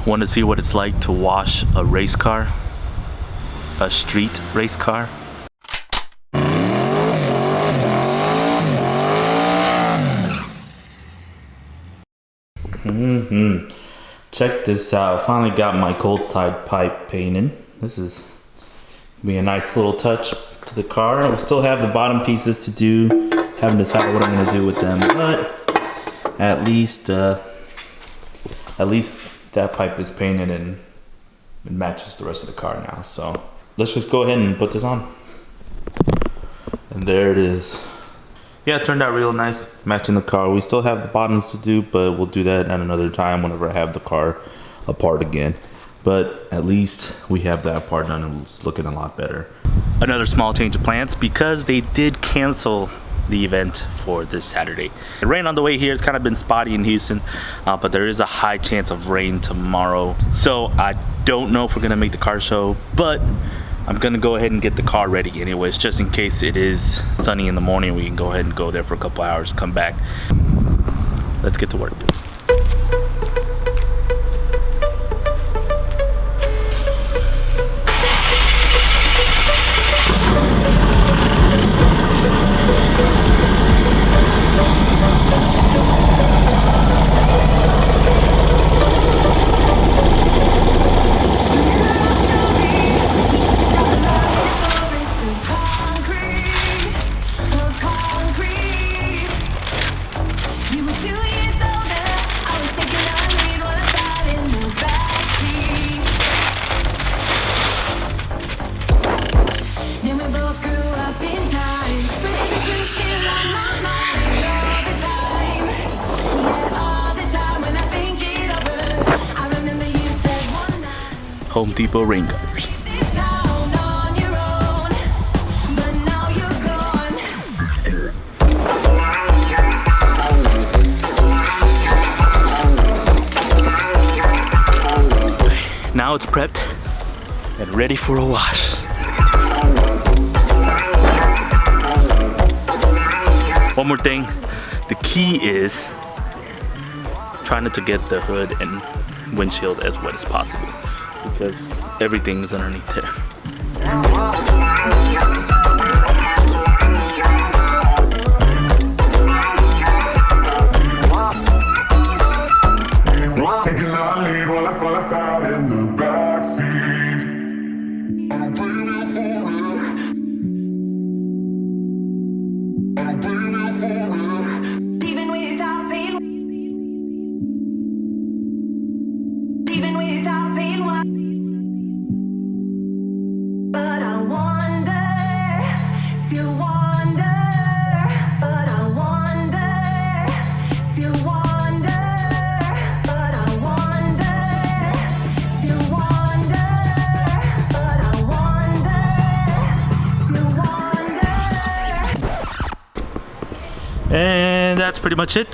Want to see what it's like to wash a race car? A street race car? Check this out. Finally got my cold side pipe painted. This is be a nice little touch to the car. We still have the bottom pieces to do. Haven't decided what I'm going to do with them, but at least that pipe is painted and it matches the rest of the car now. So let's just go ahead and put this on. And there it is. Yeah, it turned out real nice, matching the car. We still have the bottoms to do, but we'll do that at another time whenever I have the car apart again. But at least we have that part done and it's looking a lot better. Another small change of plans because they did cancel the event for this Saturday. It rained on the way here. It's kind of been spotty in Houston, but there is a high chance of rain tomorrow. So I don't know if we're gonna make the car show, but I'm gonna go ahead and get the car ready anyways, just in case it is sunny in the morning. We can go ahead and go there for a couple hours, come back. Let's get to work. Home Depot rain gutters. Now it's prepped and ready for a wash. One more thing, the key is trying not to get the hood and windshield as wet as possible, because everything is underneath there. Taking our lead while I saw us out in the backseat. I'm blaming you for it. I'm blaming you for it. Leaving without saying. Leaving without saying why. But I wonder if you wonder. But I wonder if you wonder. And that's pretty much it.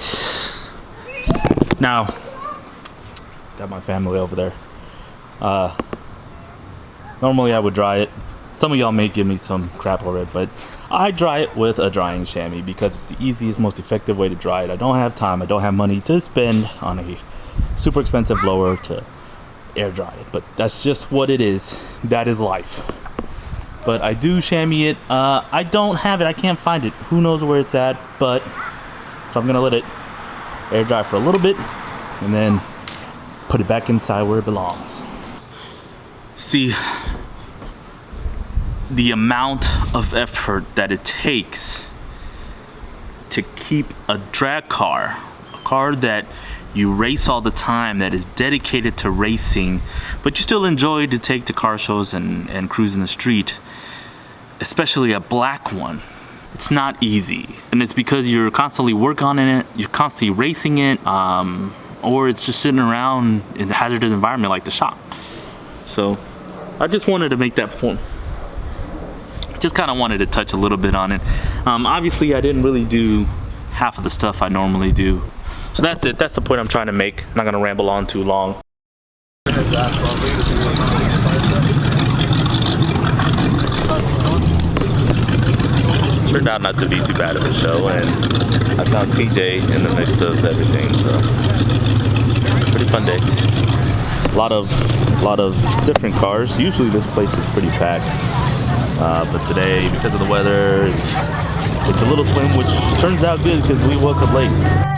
Now, got my family over there. Normally I would dry it. Some of y'all may give me some crap over it, but I dry it with a drying chamois because it's the easiest, most effective way to dry it. I don't have time, I don't have money to spend on a super expensive blower to air dry it, but that's just what it is. That is life. But I do chamois it. I don't have it, I can't find it. Who knows where it's at, but so I'm gonna let it air dry for a little bit and then put it back inside where it belongs. See, the amount of effort that it takes to keep a drag car, a car that you race all the time, that is dedicated to racing, but you still enjoy to take to car shows and cruise in the street, especially a black one. It's not easy, and it's because you're constantly working on it, you're constantly racing it, or it's just sitting around in a hazardous environment like the shop. So I just wanted to make that point. Just kind of wanted to touch a little bit on it. Obviously I didn't really do half of the stuff I normally do. So that's it, that's the point I'm trying to make. I'm not gonna ramble on too long. Turned out not to be too bad of a show, and I found PJ in the mix of everything, so pretty fun day. lot of different cars. Usually this place is pretty packed, but today, because of the weather, it's a little slim, which turns out good because we woke up late.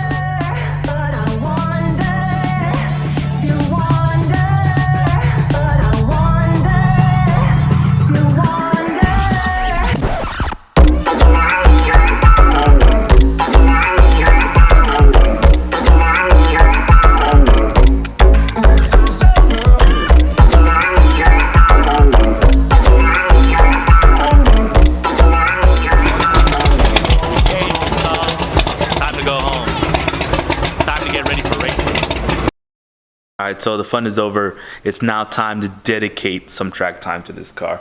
All right, so the fun is over. It's now time to dedicate some track time to this car.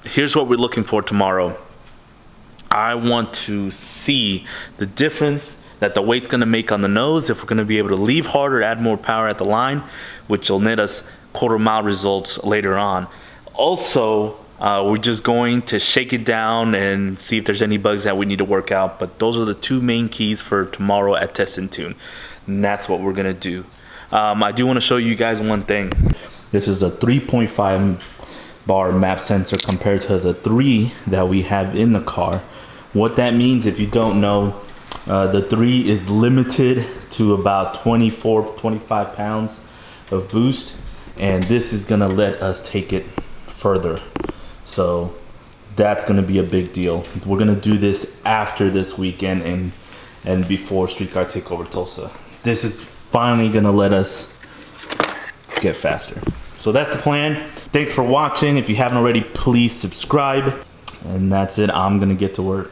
Here's what we're looking for tomorrow. I want to see the difference that the weight's gonna make on the nose, if we're gonna be able to leave harder, add more power at the line, which will net us quarter-mile results later on. Also, we're just going to shake it down and see if there's any bugs that we need to work out. But those are the two main keys for tomorrow at Test and Tune. And that's what we're gonna do. I do want to show you guys one thing. This is a 3.5 bar map sensor compared to the 3 that we have in the car. What that means, if you don't know, the 3 is limited to about 25 pounds of boost, and this is gonna let us take it further. So that's gonna be a big deal. We're gonna do this after this weekend and before Streetcar Takeover Tulsa. This is finally gonna let us get faster. So that's the plan. Thanks for watching. If you haven't already, please subscribe. And that's it. I'm gonna get to work.